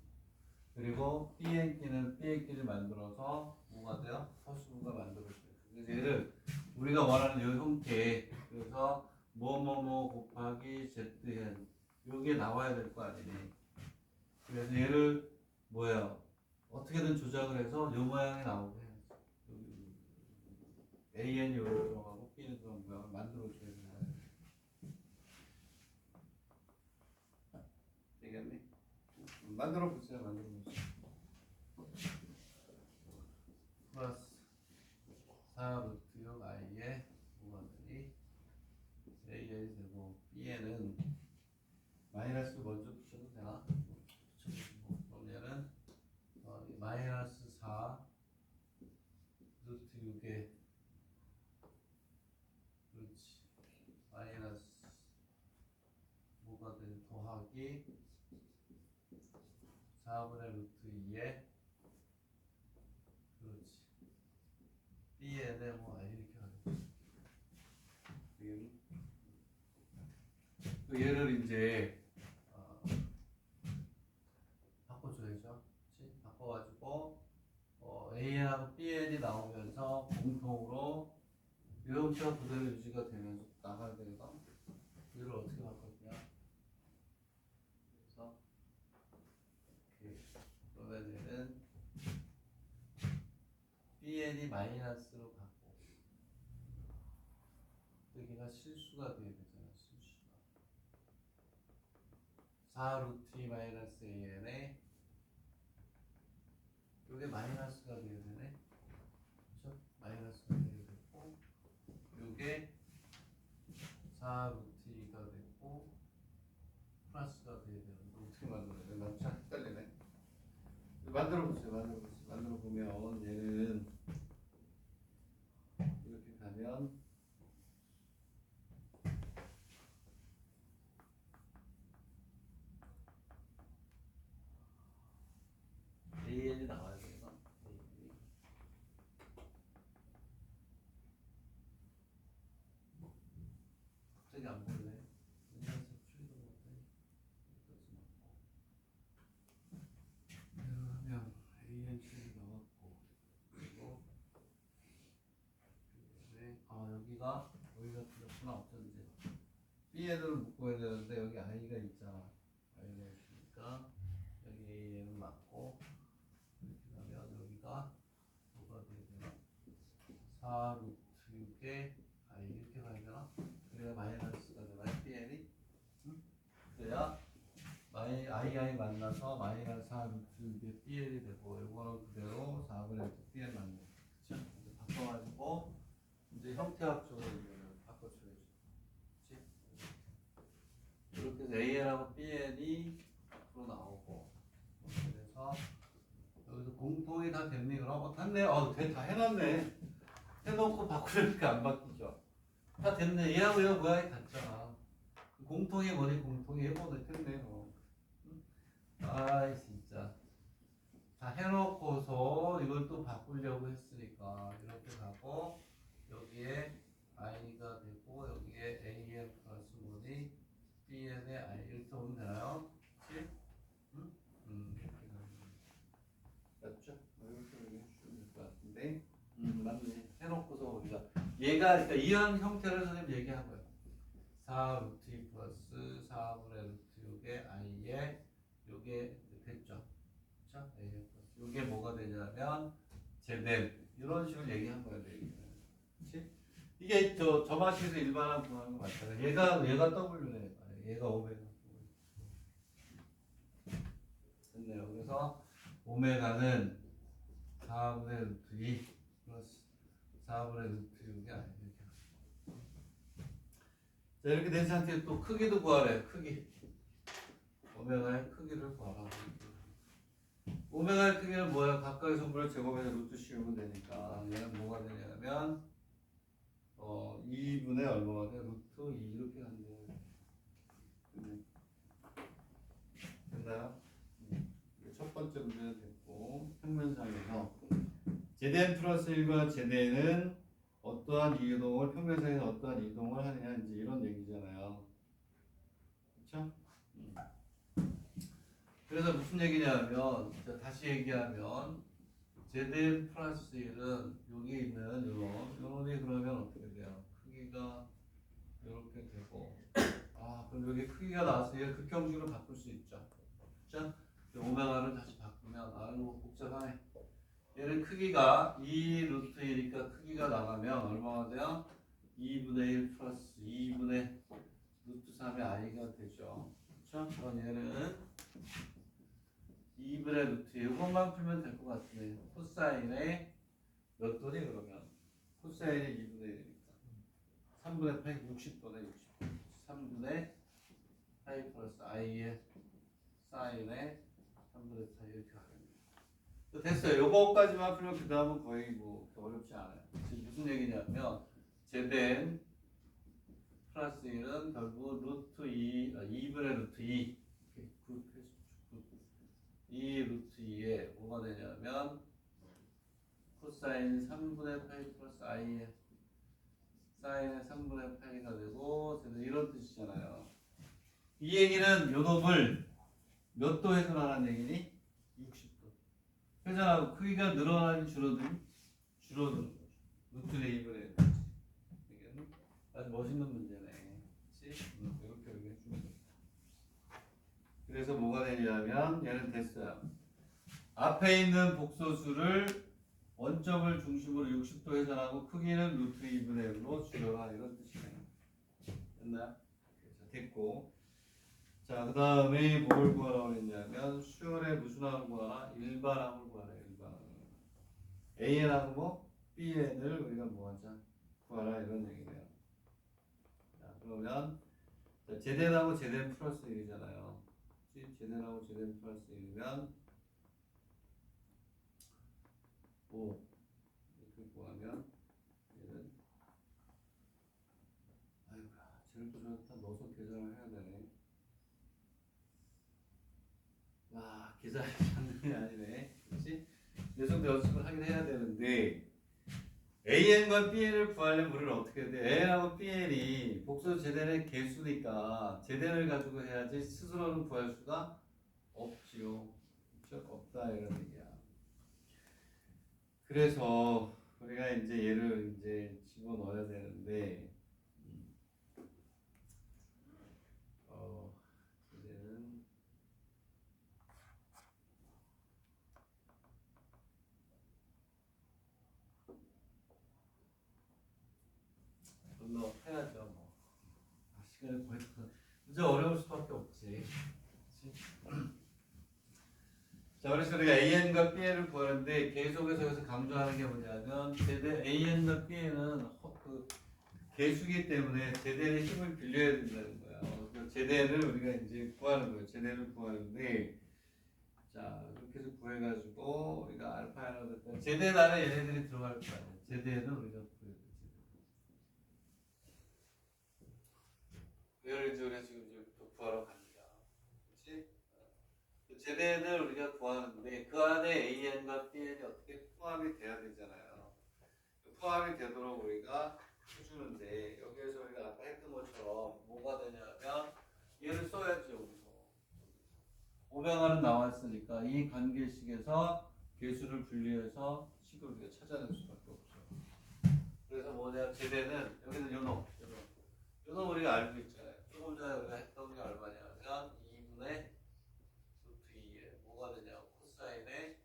그리고 BN끼는 BN끼리 만들어서 뭐가 돼요? 서수가 만들어져요. 그래서 얘를 우리가 원하는 요 형태 그래서 뭐뭐뭐 곱하기 ZN 요게 나와야 될 거 아니니. 그래서 얘를 뭐예요? 어떻게든 조작을 해서 요 모양이 나오게 해야지. AN이 여기 들어가고 B는 그런 모양을 만들어줘야 되는 거예요. 만들어 보세요. 플러스 4 루트 6 i의 무관들이 a의 제곱 b에는 마이너스 먼저 붙여도 되나? 붙여주시고 그럼 얘는 마이너스 4 루트 6의 그렇지 마이너스 뭐가 돼? 더하기 4분의 루트 2에 그렇지 bn에 뭐 이렇게 하겠지. 얘를 이제 바꿔줘야죠. 그치? 바꿔가지고 A하고 Bn이 나오면서 공통으로 이 형태가 그대로 유지가 되면서 나가야 되거든. 이걸 어떻게 바꿨냐? 그래서 이렇게 그러면 얘는 Bn이 마이너스로 바꿔. 여기가 실수가 돼야 되잖아. 실수가. 4 루트 2 마이너스 An에 요게 마이너스가 돼야 되네. 그쵸? 마이너스가 돼야 되고 요게 4 루트 2가 됐고 플러스가 돼야 되는데 어떻게 만들어야 돼? 난 참 헷갈리네. 만들어보세요. 만들어보면 얘는 이렇게 가면 AN이 나와야 되나? 갑자기 안 보이네. 그러면 AN 출이 나왔고 그리고 여기가 틀렸구나. 어쩐지 B에는 묶어야 되는데 여기 I가 있잖아. I가 있으니까 여기 A는 맞고 이렇게 하면 여기가 뭐가 돼야 되나? 4 루트 6에 I 이렇게 가야 되나? 그래야 마이너스가 되나? Bn이? 응? 그래야 I 만나서 마이너스 4 루트 6에 Bn이 되고 이거는 그대로 4분의 1 Bn 맞네. 그쵸? 이제 바꿔가지고 이제 형태학적으로 이거를 바꿔줘야죠. 그치? 이렇게 해서 AN하고 BN이 앞으로 나오고 그래서 여기서 공통이 다 됐니? 그럼 됐네. 다 해놨네. 해놓고 바꾸려니까 안 바뀌죠. 다 됐네. 얘하고 얘가 모양이 같잖아. 공통이 뭐니? 공통이 해보네. 됐네. 응? 아이 진짜 다 해놓고서 이걸 또 바꾸려고 했으니까 이렇게 가고 여기에 i가 되고 여기에 am 플러스 뭐니? bn의 i 이렇게 오면 되나요? 그치? 응? 이렇게 가면 맞죠? 이렇게 해주시면 될 것 같은데 맞네. 해놓고서 우리가 얘가 그러니까 이런 형태를 선생님 얘기한 거예요. 4 루트 2 플러스 4분의 루트 6의 i에 요게 됐죠? 그쵸? 요게 뭐가 되냐면 제된 이런 식으로 얘기한 거예요. 그치? 이게 저 방식에서 일반화 구하는 거 맞잖아요. 얘가 W네. 얘가 오메가. 됐네요. 그래서 오메가는 4분의 루트 2 플러스 4분의 루트 6이 아니에요. 자, 이렇게 된 상태에 또 크기도 구하래. 크기. 오메가의 크기를 구하라. 오메가의 크기는 뭐야? 각각의 성분을 제곱해서 루트 씌우면 되니까 얘는 뭐가 되냐면 2분의 얼마가 돼? 루트 2 이렇게 간대요. 됐나요? 첫 번째 문제는 됐고 평면상에서 제된 플러스 1과 제된은 어떠한 이동을 평면상에서 어떠한 이동을 하느냐 이제 이런 얘기잖아요. 그렇죠? 그래서 무슨 얘기냐면 다시 얘기하면 제된 플러스 1은 여기 있는 요런이 그러면 어떻게 돼요? 크기가 이렇게 되고 그럼 여기 크기가 나와서 얘 극형식으로 바꿀 수 있죠. 그렇죠? 오메가를 다시 바꾸면 이거 복잡하네. 얘는 크기가 2 루트 1이니까 크기가 나가면 얼마가 돼요? 2분의 1 플러스 2분의 루트 3의 i가 되죠. 그렇죠? 그럼 얘는 2분의 루트 이것만 풀면 될 것 같으네. 코사인의 몇 도니 그러면? 코사인의 2분의 1이니까 3분의 8, 60도네 60도. 3분의 8 플러스 i의 사인의 3분의 8 이렇게 하겠네. 됐어요. 요거까지만 풀면 그 다음은 거의 뭐 어렵지 않아요. 지금 무슨 얘기냐면 제된 플러스 1은 결국 루트 2분의 루트 2 이 루트 2에 뭐가 되냐면 코사인 3분의 8 플러스 i의 사인의 3분의 8가 되고 이런 뜻이잖아요. 이 얘기는 요 놈을 몇 도 해석하라는 얘기니? 60도. 회전하고 크기가 늘어나니 줄어드는 거죠. 루트 2분의 1. 이게 아주 멋있는 문제네. 그렇지? 이렇게 해주면 돼. 그래서 뭐가 되냐면 얘는 됐어요. 앞에 있는 복소수를 원점을 중심으로 60도 회전하고 크기는 루트 2분의 1로 줄여라 이런 뜻이네요. 됐나요? 그래서 됐고 자 그 다음에 뭘 구하라고 했냐면 수열의 무슨 항을 구하라? 일반항을 구하라. 일반항 AN하고 뭐? BN을 우리가 뭐하자? 구하라 이런 얘기네요. 자 그러면 자, 제된하고 제된 플러스 1이잖아요. 제된하고 제된 플러스 1이면 뭐 이렇게 구하면 얘는 아이고 쟤를 또 다 넣어서 계산을 해야 되네. 와 계산이 장난이 아니네. 그렇지? 계속 연습을 하긴 해야 되는데 AN과 BN을 구하려면 우리는 어떻게 해야 돼? AN하고 BN이 복수 제된의 개수니까 제된을 가지고 해야지 스스로는 구할 수가 없지요. 그렇죠? 없다 이런 얘기야. 그래서 우리가 이제 얘를 이제 집어넣어야 되는데 이제는 건너해야죠 뭐. 시간이 거의 다 이제 어려울 수밖에 없지. 그치? 자, 그래서 우리가 AN과 BN을 구하는데 계속해서 여기서 강조하는 게 뭐냐면 제대 AN과 BN은 그 개수기 때문에 제대의 힘을 빌려야 된다는 거야. 제대를 우리가 이제 구하는 거예요. 제대를 구하는데 자 그렇게 해서 구해가지고 우리가 알파 하나 됐다. 제대 안에 얘네들이 들어갈 거 아니야. 제대는 우리가 구해야 돼. 얘를 이제 우리가 지금 이제 구하러 갑니다. 그렇지? 제대를 우리가 구하는데 그 안에 AN과 BN이 어떻게 포함이 돼야 되잖아요. 포함이 되도록 우리가 해주는데 여기에서 우리가 아까 했던 것처럼 뭐가 되냐면 얘를 써야지 여기서 오명하는 나왔으니까 이 관계식에서 개수를 분리해서 식을 우리가 찾아낼 수밖에 없죠. 그래서 뭐냐 제대는 여기는 요놈 우리가 알고 있잖아요. 조금 전에 우리가 했던 게 얼마냐면 2분의 루트 2에 뭐가 되냐 코사인의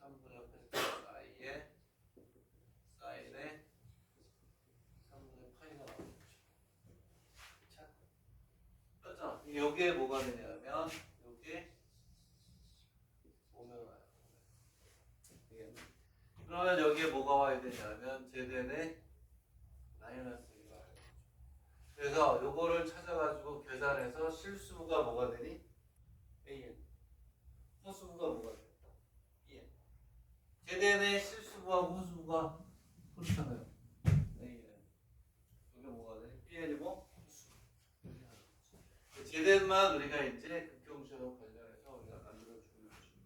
3분의 8 i의 사인의 3분의 파이가 나오는 거죠. 자, 맞죠? 여기에 뭐가 되냐면 여기에 오면 와요. 그러면 여기에 뭐가 와야 되냐면 제대의 마이너스 1가 와요. 그래서 요거를 찾아가지고 계산해서 실수가 뭐가 되니? AN. 허수부가 뭐가 돼? EN. 제대의 실수부하고 허수부가 그렇잖아요. AN. 여기 뭐가 돼? BN이고 제대만 우리가 이제 극형식하고 관련해서 우리가 만들어주는 것이죠.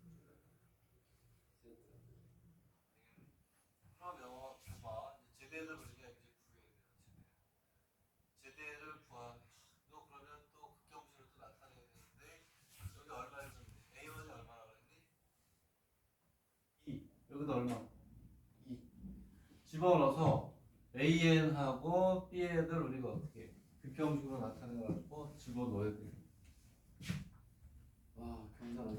그러면 봐봐 제대를 우리가 이제 구해야 돼요. 제대를 구하는 너 그러면 또 극형식으로 또 나타내야 되는데 여기 얼마를 줬니? A1이 얼마라고 했니? 2. 여기도 얼마? 2. 집어넣어서 AN하고 BN을 우리가 어떻게 해? 극형식으로 나타내가지고 집어넣어야 돼요. 와, 경사가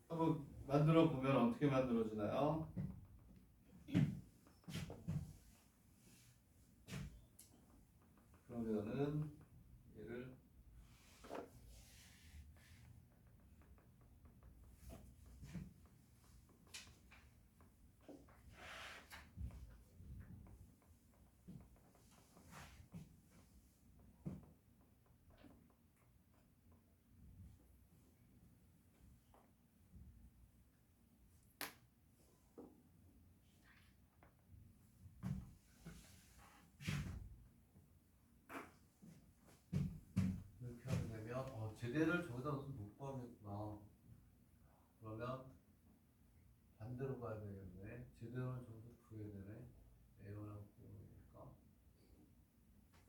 한번 만들어 보면 어떻게 만들어지나요? 그러면은 얘를 제대를 저기다 무슨 못 구하겠구나. 그러면 반대로 가야 되겠네. 제대로는 저기서 구해야 되네. A원하고 B원이니까.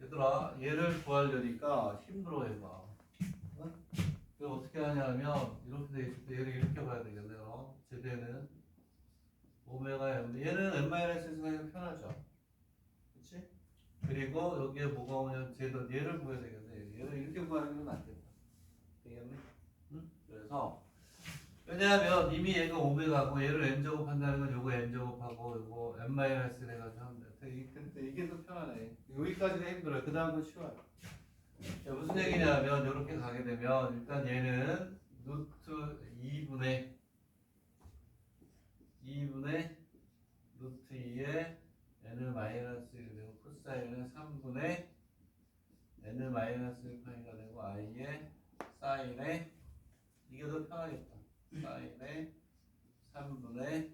얘들아, 얘를 구하려니까 힘들어 해봐. 응? 그럼 어떻게 하냐면 이렇게 돼 있을 때 얘를 이렇게 봐야 되겠네요. 제대는 오메가 M. 얘는 n-1에서 그냥 편하죠. 그치? 그리고 여기에 뭐가 오냐면 제도 얘를 구해야 되겠네. 얘를 이렇게 구하는 건 안 된다. 되겠네? 응? 그래서 왜냐하면 이미 얘가 오메가고 얘를 n제곱 한다는 건 요거 n제곱하고 요거 n-1 해가지고 하면 돼. 근데 이게 더 편하네. 여기까지가 힘들어요. 그 다음은 쉬워요. 자, 무슨 얘기냐면 이렇게 가게 되면 일단 얘는 루트 2분의 루트 2에 n을 마이너스 1 되고 코사인은 3분의 n을 마이너스 1파이가 되고 i에 사인에 이게 더 편하겠다. 사인에 3분의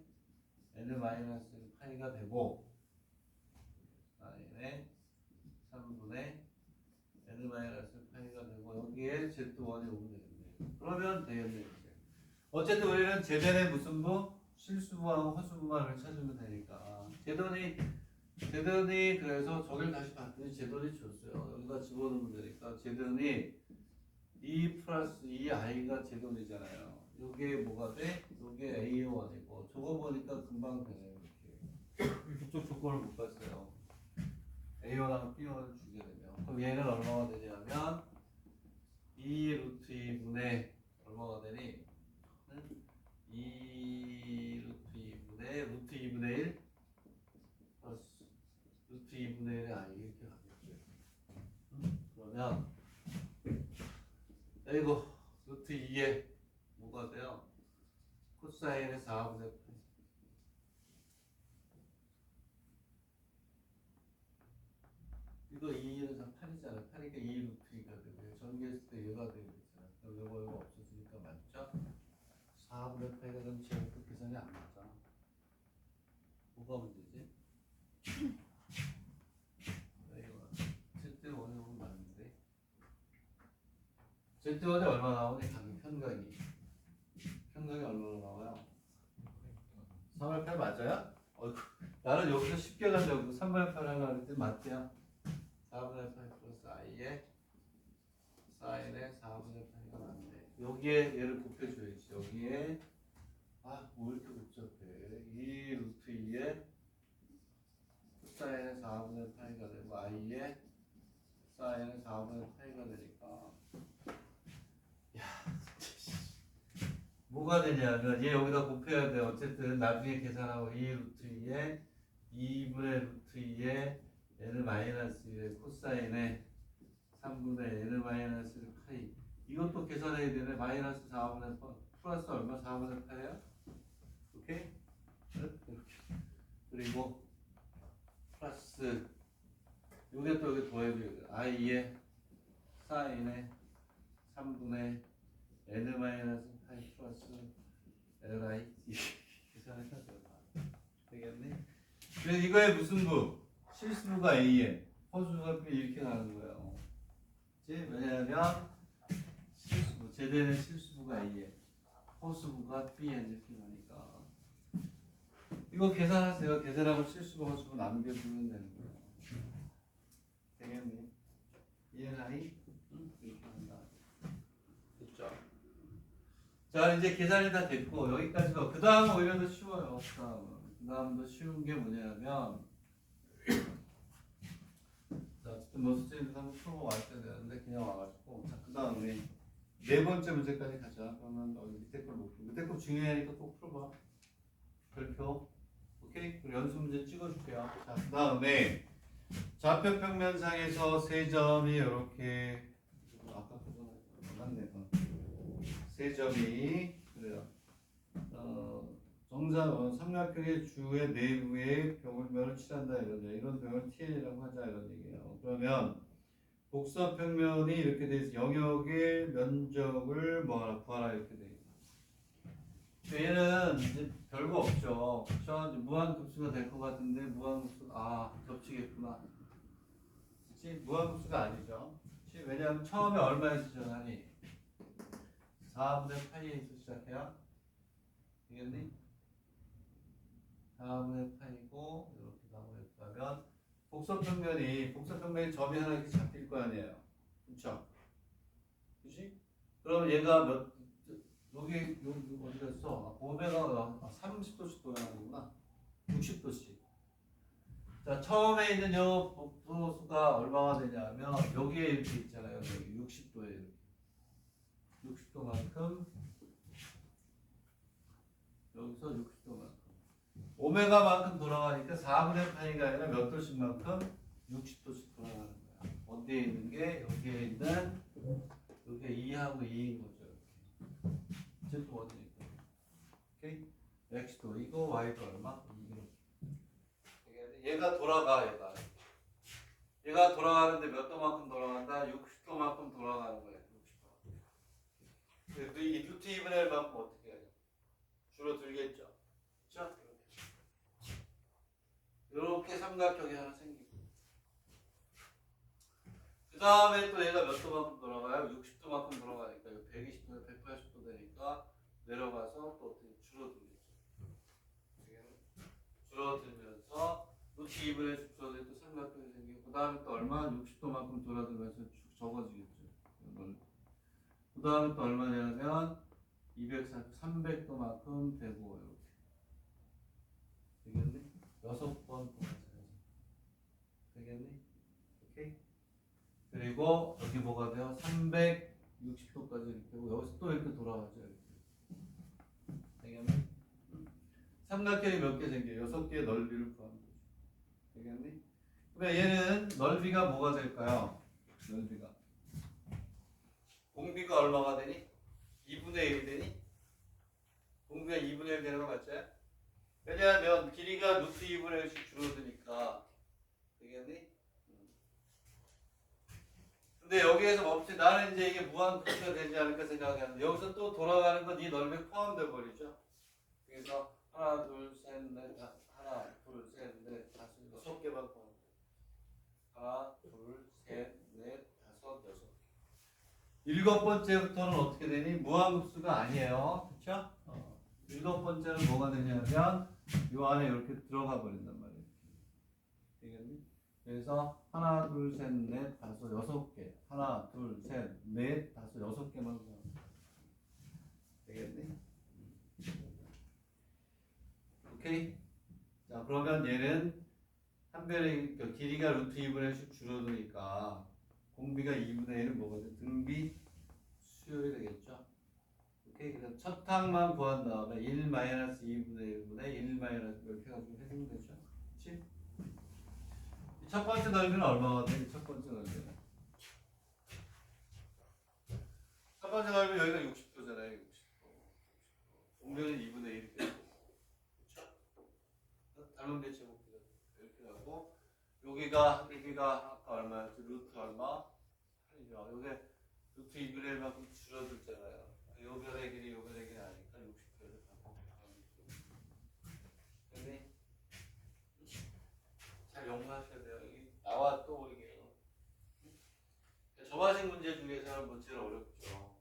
n을 마이너스 1파이가 되고 사인에 3분의 n을 마이너스 1파이가 되고 여기에 z1이 오면 되겠네. 그러면 되겠네. 어쨌든 우리는 제대의 무슨 부? 실수부하고 허수부만을 찾으면 되니까 제돈이 그래서 저를 다시 봤더니 제돈이 줬어요. 여기다 집어넣으면 되니까 제돈이 2 플러스 2i가 제돈이잖아요. 요게 뭐가 돼? 요게 A1이고 저거 보니까 금방 되네요. 이렇게 그쪽 조건을 못 봤어요. A1하고 B1을 주게 되면 그럼 얘는 얼마가 되냐면 2 루트 2분의 얼마가 되니? 2 루트 2분의 1 플러스 루트 2분의 1의 i 이렇게 가겠죠. 그러면 이거 루트 2에 뭐가 돼요? 코사인의 4분의 8 이거 2는 8이잖아. 8이니까 2 루트 2가 되고요. 전개했을 때 얘가 되겠잖아. 그럼 이거 없어지니까 맞죠? 4분의 8가 되면 제곱도 계산이 안 맞잖아. 뭐가 문제지? Z1이 오면 맞는데 Z1이 얼마 나오니? 편각이 얼마나 나와요? 3분의 8 맞아요? 어이구, 나는 여기서 쉽게 가려고 3분의 8 하려고 했더니 맞대요. 4분의 8 플러스 i에 사인에 4분의 8가 맞네. 여기에 얘를 곱해줘야지. 여기에 뭐 이렇게 복잡해. 2 루트 2에 사인에 4분의 8가 되고 i에 사인에 4분의 8가 되니까 뭐가 되냐면 얘 여기다 곱해야 돼. 어쨌든 나중에 계산하고 2 루트 2에 2분의 루트 2에 n을 마이너스 1에 코사인에 3분의 n을 마이너스 1 파이 이것도 계산해야 되네. 마이너스 4분의 8 플러스 얼마? 4분의 8이야? 오케이? 이렇게 그리고 플러스 요게 또 여기 더해줘야 돼. i에 사인에 3분의 n 마이너스 8 플러스 li 계산해서 되겠네. 그래서 이거의 무슨 부? 실수부가 a에 허수부가 b 이렇게 가는 거예요. 그치? 왜냐하면 실수부 제대는 실수부가 a에 허수부가 b에 이렇게 가니까 이거 계산하세요. 계산하고 실수부 허수부 남겨주면 되는 거예요. 되겠니? 이해가니? 응? 이렇게 한다. 됐죠? 자 이제 계산이 다 됐고 여기까지가 그 다음 오히려 더 쉬워요. 그 다음도 쉬운 게 뭐냐면 자 어쨌든 뭐 숙제도 한번 풀어보고 왔어야 되는데 그냥 와가지고 자 그 다음에 네 번째 문제까지 가자. 그러면 밑에 걸 못 풀고 밑에 거 중요하니까 꼭 풀어봐. 별표 오케이? 그리고 연습 문제 찍어줄게요. 자 그 다음에 좌표 평면상에서 세 점이 이렇게 아까 그거 맞네. 세 점이 그래요. 삼각형의 주의 내부에 병을면을 칠한다 이런 병을 TN이라고 하자 이런 얘기예요. 그러면 복사평면이 이렇게 돼 있어. 영역의 면적을 뭐하라 구하라 이렇게 돼 있어. 얘는 이제 별거 없죠. 그렇죠? 무한급수가 될 것 같은데 무한급수 겹치겠구나. 그렇지? 무한급수가 아니죠. 그렇지? 왜냐하면 처음에 얼마에서 시작하니? 4분의 8에서 시작해야 되겠니? 4분의 8이고 이렇게 가고 이렇게 하면 복선평면이 점이 하나 이렇게 잡힐 거 아니에요. 그쵸? 그치? 그럼 얘가 여기 어디 갔어? 오메가 30도씩 돌아가는구나. 60도씩. 자, 처음에 있는 요 복도수가 얼마가 되냐면 여기에 이렇게 있잖아요. 여기 60도에 60도만큼 여기서 60도만큼 오메가만큼 돌아가니까 4분의 8이가 아니라 몇 도씩만큼 60도씩 돌아가는 거야. 어디에 있는 게 여기에 있는 여기가 2하고 2인 거죠. 이렇게 또 어디니까 오케이? x도 이거 y도 얼마? 2로 얘가 돌아가 얘가 돌아가는데 몇 도만큼 돌아간다? 60도만큼 돌아가는 거예요. 60도. 이 루트 2분의 1만큼 어떻게 해요? 줄어들겠죠. 그렇죠? 이렇게 삼각형이 하나 생기고 그 다음에 또 얘가 몇 도만큼 돌아가요? 60도만큼 돌아가니까 120도, 180도 되니까 내려가서 또 어떻게 줄어들겠죠. 줄어들면서 루트 2분의 1 줄어들 또 삼각형이 생기고 그 다음에 또 얼마? 60도만큼 돌아들면서 쭉 적어지겠죠. 그 다음에 또 얼마냐면 240, 300도만큼 되고 이렇게 되겠니? 6번 동안에서 되겠니? 오케이? 그리고 여기 뭐가 돼요? 360도까지 이렇게 되고 여기서 또 이렇게 돌아가죠. 이렇게. 되겠니? 삼각형이 몇 개 생겨요? 6개의 넓이를 구하는 거죠. 되겠니? 그러면 얘는 넓이가 뭐가 될까요? 넓이가 공비가 얼마가 되니? 2분의 1이 되니? 공비가 2분의 1 되는 거 맞죠? 왜냐하면 길이가 루트 2분의 1씩 줄어드니까 되겠니? 근데 여기에서 멈추 나는 이제 이게 무한급수가 되지 않을까 생각하는데 여기서 또 돌아가는 건 이 넓이에 포함돼 버리죠. 그래서 하나 둘셋넷 하나 둘셋넷 다섯 6개만 포함돼. 하나 둘셋넷 다섯 6개. 7번째부터는 어떻게 되니? 무한급수가 아니에요. 그렇죠? 7번째는 뭐가 되냐면 이 안에 이렇게 들어가 버린단 말이에요. 되겠니? 그래서 하나, 둘, 셋, 넷, 다섯, 6개. 하나, 둘, 셋, 넷, 다섯, 6개만 되겠니? 오케이? 자, 그러면 얘는 한 변의 길이가 루트 2분의 1씩 줄어드니까 공비가 2분의 1은 뭐가 돼? 등비 수열이 되겠죠? 오케이? 그래서 첫 항만 구한 다음에 1-2분의 1분의 1 이렇게 해가지고 해주면 되죠? 그치? 첫 번째 넓이는 얼마가 돼? 첫 번째 넓이는 첫 번째 넓이 여기가 60도잖아요. 60도. 공비는 2분의 1이 되고 그렇죠? 닮은 배 제곱비가 이렇게 하고 여기가 아까 얼마였지? 루트 얼마? 8이죠. 여기 루트 2분의 1만큼 줄어들잖아요. 요 변의 길이 요 변의 길이 아니까 60도를 갖고 근데 잘 연구하셔야 돼요. 여기 나와 또 이게 점화식 문제 중에서는 뭐 제일 어렵죠.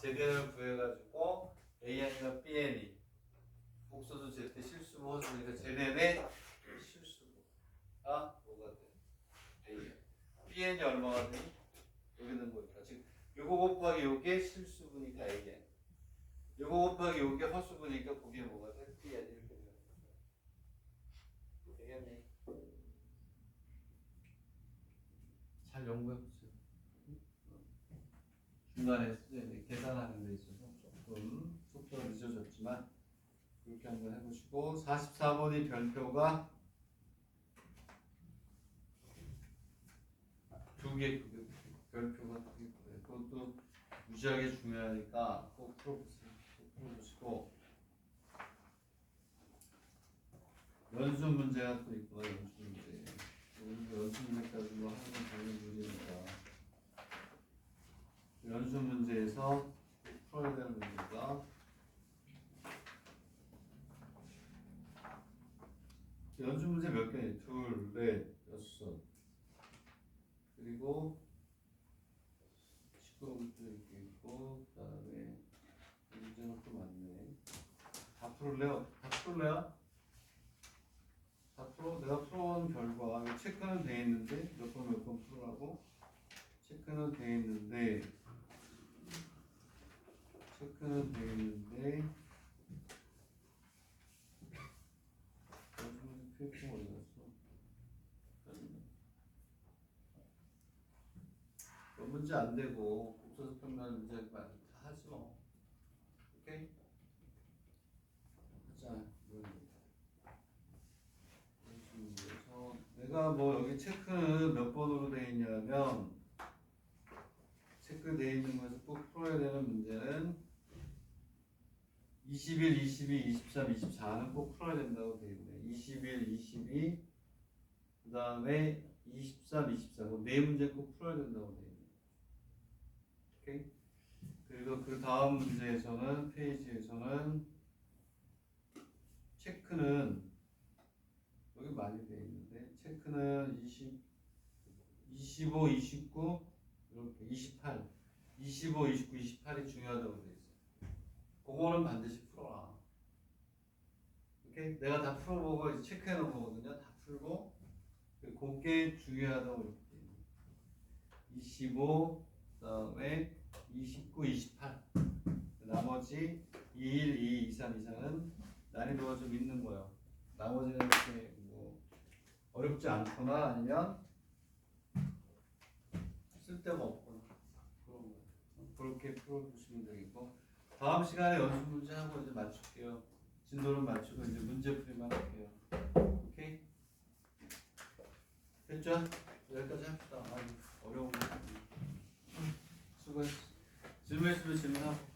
제대를 구해가지고 AN이나 BN이 복수도 제때 실수고 허수니까 제네의 실수가 뭐가 돼? AN. BN이 얼마가 되니? 여기는 뭐일까? 지금 요거 곱하기 요게 실수분이니까 AN. 요거 곱하기 요게 허수분이니까 그게 뭐가 돼? BN 이렇게 되는 거죠. 되겠니? 잘 연구해보세요. 중간에 계산하는 데 있어서 조금 속도가 늦어졌지만 그렇게 한번 해보시고 44번이 별표가 2개 별표가 2개 그것도 무지하게 중요하니까 꼭 풀어보세요. 꼭 풀어보시고 연수 문제가 또 있고 연수 문제 연수 문제까지 뭐 하는 건 당연히 무리니까 연수 문제에서 풀어야 되는 문제가 연수 문제 몇 개니? 2, 넷, 6 그리고 19번도 이렇게 있고 그 다음에 풀을래요? 다 풀을래요? 다 풀어? 내가 풀어온 결과 여기 체크는 돼 있는데 몇 번 풀으라고? 체크는 돼 있는데 필통 어디 갔어? 문제 안 되고 국소수 평면 문제 다 하지 뭐. 오케이? 자, 그래서 내가 뭐 여기 체크는 몇 번으로 돼 있냐면 체크돼 있는 거에서 꼭 풀어야 되는 문제는 21, 22, 23, 24는 꼭 풀어야 된다고 돼 있네. 21, 22, 그 다음에 23, 24, 네 문제 꼭 풀어야 된다고 돼 있네. 오케이? 그리고 그 다음 문제에서는 페이지에서는 체크는 여기 많이 돼 있는데 체크는 20, 25, 29 이렇게 28, 25, 29, 28이 중요하다고 돼 있어. 그거는 반드시 풀어라. 오케이? 내가 다 풀어보고 이제 체크해 놓은 거거든요. 다 풀고 그게 중요하다고 이렇게 돼 있네. 25, 그다음에 29, 28. 나머지 21, 22, 23, 24는 난이도가 좀 있는 거예요. 나머지는 이렇게 뭐 어렵지 않거나 아니면 쓸데가 없거나 그런 거. 그렇게 풀어보시면 되겠고 다음 시간에 연습 문제 하고 이제 맞출게요. 진도를 맞추고 이제 문제풀이만 할게요. 오케이? 됐죠? 여기까지 합시다. 아유, 어려운 거. 수고했어. 질문 있으면 질문하고.